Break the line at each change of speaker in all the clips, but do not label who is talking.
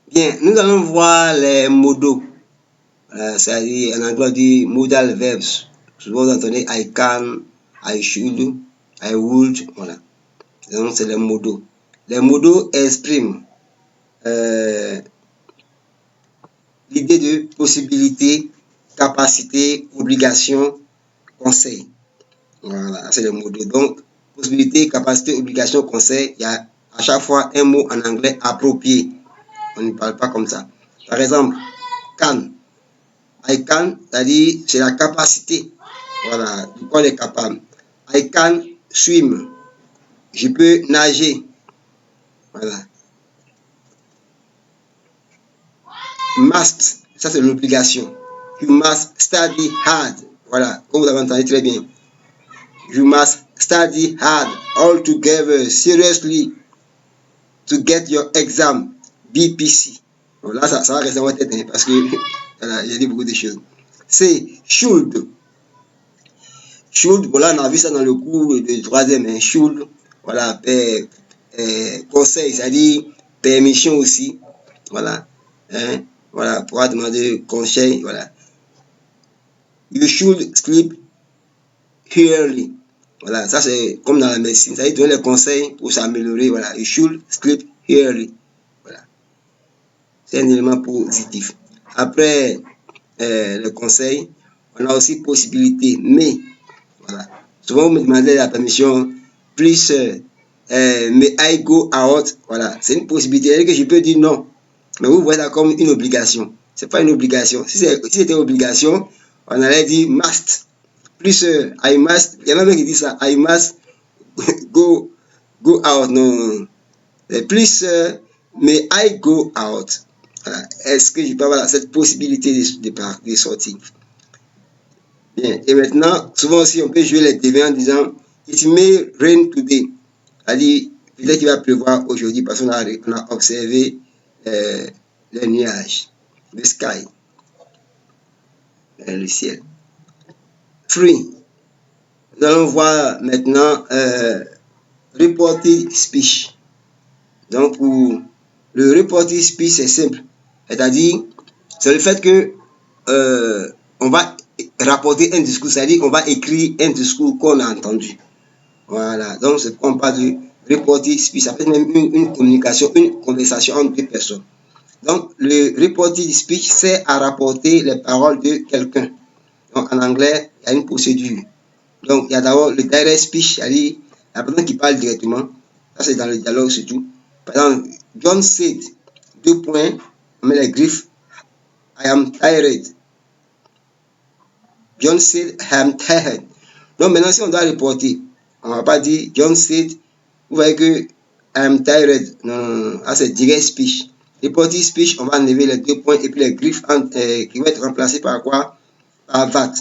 Bien, nous allons voir les modaux. C'est-à-dire, en anglais, on dit modal verbs. Souvent, vous entendez I can, I should, I would. Voilà. Donc, c'est les modaux. Les modaux expriment l'idée de possibilité, capacité, obligation, conseil. Voilà, c'est les modaux. Donc, possibilité, capacité, obligation, conseil, il y a à chaque fois un mot en anglais approprié. On ne parle pas comme ça. Par exemple, can. I can, c'est-à-dire c'est la capacité. Voilà, de quoi on est capable. I can swim. Je peux nager. Voilà. Must, ça c'est l'obligation. You must study hard. Voilà, comme vous avez entendu très bien. You must study hard, all together, seriously, to get your exam, BPC. Bon, là, ça va rester en tête, hein, parce que voilà, j'ai dit beaucoup de choses. C'est should. Should, voilà, on a vu ça dans le cours de troisième, hein, should, voilà, conseil, c'est-à-dire permission aussi, voilà, hein, voilà, pour demander conseil, voilà. You should sleep early. Voilà, ça c'est comme dans la médecine, ça veut dire donner les conseils pour s'améliorer, voilà. You should sleep early. Voilà. C'est un élément positif. Après le conseil, on a aussi possibilité, mais, voilà. Souvent, vous me demandez la permission, please, may I go out? Voilà, c'est une possibilité. C'est-à-dire que je peux dire non, mais vous voyez ça comme une obligation. C'est pas une obligation. Si c'était une obligation, on allait dire must. Plus I must, il y en a même qui disent ça, I must go, go out. Non. Plus may I go out? Voilà. Est-ce que je peux avoir cette possibilité de sortir? Bien. Et maintenant, souvent aussi, on peut jouer les TV en disant it may rain today. C'est-à-dire, peut-être qu'il va pleuvoir aujourd'hui parce qu'on a observé les nuages, le sky, le ciel. Free. Nous allons voir maintenant reported speech. Donc, pour le reported speech, c'est simple. C'est-à-dire, c'est le fait que on va rapporter un discours, c'est-à-dire qu'on va écrire un discours qu'on a entendu. Voilà. Donc, c'est pourquoi on parle de reported speech. Ça peut être même une communication, une conversation entre deux personnes. Donc, le reported speech, c'est à rapporter les paroles de quelqu'un. Donc, en anglais, il y a une procédure. Donc, il y a d'abord le direct speech, c'est-à-dire la personne qui parle directement. Ça, c'est dans le dialogue surtout. Par exemple, John said, deux points, on met les griffes, I am tired. John said, I am tired. Donc, maintenant, si on doit reporter, on ne va pas dire John said, vous voyez que I am tired. Non, non, non. Ça, c'est direct speech. Reported speech, on va enlever les deux points et puis les griffes qui vont être remplacées par quoi? Par that.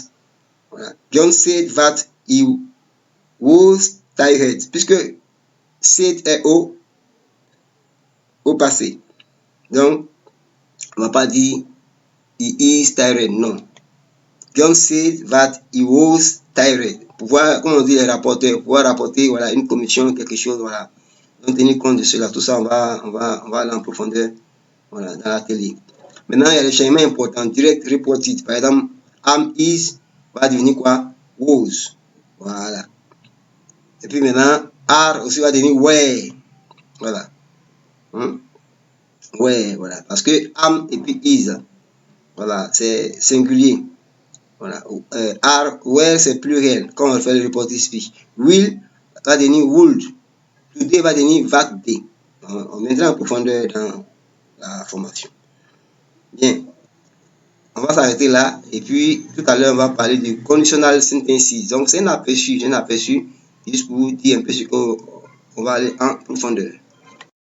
Voilà. John said that he was tired. Puisque said est au passé. Donc, on ne va pas dire he is tired. Non. John said that he was tired. Pouvoir, comme on dit les rapporteurs, pouvoir rapporter voilà, une commission, quelque chose, voilà. Donc, tenir compte de cela. Tout ça, on va aller en profondeur voilà, dans l'atelier. Maintenant, il y a les changements importants. Direct reported. Par exemple, am is va devenir quoi? Was. Voilà. Et puis maintenant, are aussi va devenir were. Voilà. Ouais, voilà. Parce que am et puis is. Voilà, c'est singulier. Voilà. Are, were, c'est pluriel. Quand on fait le reported speech. Will va devenir would. Today va devenir that day. On mettra en profondeur dans la formation. Bien. On va s'arrêter là. Et puis, tout à l'heure, on va parler du conditional sentences. Donc, c'est un aperçu, juste pour vous dire un peu ce qu'on va aller en profondeur.